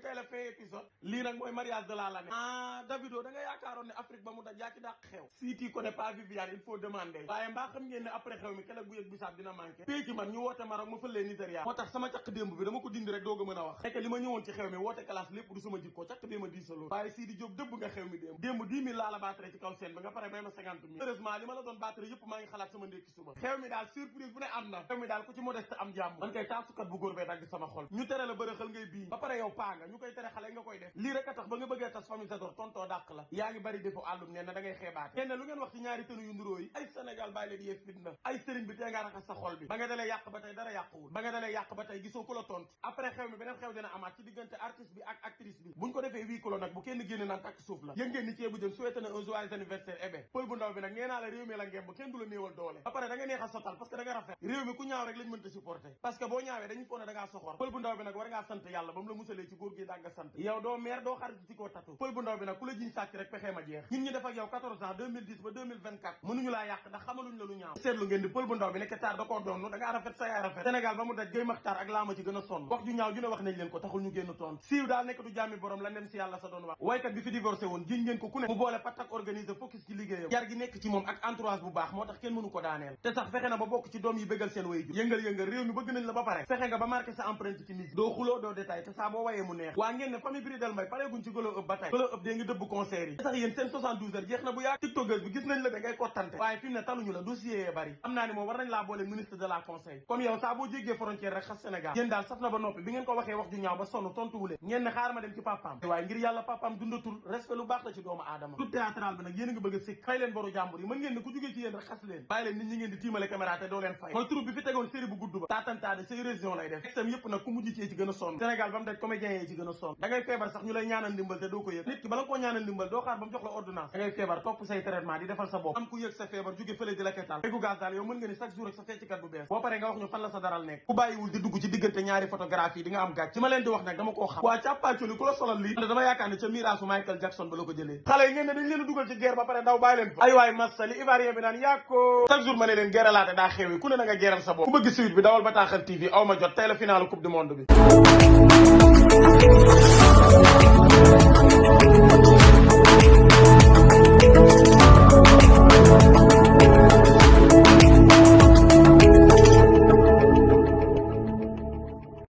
tey la fin épisode lii nag mooy mariage de l'année. Ah Davido da nga yaakaaroon ne Afrique ba mu daj yaa ci dàq xew. Si tu connais pas Viviane il faut demander. waaye mbaa xam ngeen ne après xew mi kele bu yëg bisaab dina manqué. péeci man ñu woote Maroc ma fëlee Nigéria. moo tax sama caq démb bi dama ko dindi rek doog a mën a wax. fekk li ma ñëwoon ci xew mi woote classe lépp du sama jikko caq bee ma diisaloo. waaye Sidi Diop dëbb nga xew mi démb 10 000 laa la battre ci kaw scène ba nga pare may ma 50 000. heureusement li ma la doon battre yëpp maa ngi xalaat sama ndékki suba. xew mi daal surprise bu ne am na. xew mi daal ku ci modeste am jàmm. man kay taasukat bu góor bee dagg sama xol. ñu tere la bërëxal ngay bii ba pare yow paa nga ñu koy tere xale nga koy def lii rek a tax ba nga bëggee tas famille Zador tontoo dàq la yaa ngi bari defu àllum nee na da ngay xeebaate kenn lu ngeen wax ci ñaari tënu yu nduróo yi ay Sénégal bàyyi leen yee fitna ay sëriñ bi tee nga raxas sa xol bi ba nga dalee yàq ba tey dara yàquwul ba nga dalee yàq ba tey gisoo ku la tontu après xew mi beneen xew dina amaat ci diggante artiste bi ak actrice bi buñ ko defee huis clos nag bu kenn génne naan takk suuf la yëg ngeen ni ceebu jën souhaité na un joyeux anniversaire ebe pël bu ndaw bi nag nee naa la réew mi la ngem ba kenn du la néewal doole ba pare da nga neex a sotal parce que da nga rafet réew mi ku ñaaw rek lañ mënta supporter parce que boo ñaawee dañuy foog ne da ngaa soxor pël bu ndaw bi nag war ngaa sant yàlla ba mu la musalee ci góor gi dagga sant yow doo meer doo xarit ci koo tatu pël bu ndaw bi nag ku la jiñ sàcc rek pexee ma jeex ñun ñu def ak yow 14 ans 2010 ba 2024 mënuñu laa yàq ndax xamaluñ la lu ñaaw seetlu ngeen di pël bu ndaw bi nekk taar da koo doon da ngaa rafet sa yaay rafet Sénégal ba mu daj Gueye Makhtar ak laama ci gën a sonn wax ju ñaaw ju ne wax nañ leen ko taxul ñu génn toon siiw daal nekk du jàmmi borom la dem si yàlla sa doon wax waykat bi fi divorcé woon jiñ ngeen ko ku ne mu boole patak organisé focus ci liggéeyam jar gi nekk ci moom ak entourage bu baax moo tax kenn mënu ko daaneel te sax fexe na ba bokk ci doom yi bëggal seen way ju yëngal réew mi bëgg nañ la ba pare fexe nga ba marqué sa empreinte ci musique doo xuloo doo détail te saa boo wayee mu neex waa ngeen ne famille Bridel Mbaye pareeguñ ci golo ëpp ba tey golo ëpp dee ngi dëbb concert yi sax yéen seen 72 heures jeex na bu yaa tiktokeuse bi gis nañ la da ngay kottante waaye fi mu ne taluñu la dossier yee bari am naa ni moom war nañ laa boole ministre de la conseil comme yow saa boo jéggee frontière rek xas Sénégal yéen daal saf na ba noppi bi ngeen ko waxee wax ju ñaaw ba sonn tontuwulee ngeen ne xaar ma dem ci papaam waaye ngir yàlla papaam dundatul respect lu baax la ci doomu aadama tout théâtral bi nag yéen a ngi bëgg a sikk fay leen boru jàmbur yi mën ngeen ne ku jógee ci yéen rek xas leen bàyyi leen nit ñi ngeen di tiimale caméra te doo leen fay mooy troupe bi fi tegoon série bu gudd ba taatantaade say région lay def exam yëpp nag ku mujj ci ci gën a sonn Sénégal ba mu daj comédien yi ci gën a sonn da ngay feebar sax ñu lay ñaanal ndimbal te doo ko yëg nit ki bala nga koo ñaanal ndimbal doo xaar ba mu jox la ordonnance da ngay feebar topp say traitement di defal sa bopp am ku yëg sa feebar jóge fële di la ketal déggu gaz daal yow mën nga ni chaque jour ak sa feccikat bu bees boo paree nga wax ñu fan la sa daral nekk ku bàyyiwul di dugg ci diggante ñaari photographie di nga am gàcc ci ma leen di wax nag dama koo xam waa càppaacoli ku la solal lii dama yaakaar ne ca miraasu Michael Jackson ba la ko jëlee xale yi ngeen ne dañ leen a dugal ci guerre ba pare daw bàyyi leen fa ay waay massa li ivoirien bi naan yàkko chaque jour ma ne leen guerre laate daa xewi ku ne na nga geeral sa bopp ku bëgg suite bi dawal Bataaxal TV aw ma jot tey la finaalu coupe du monde bi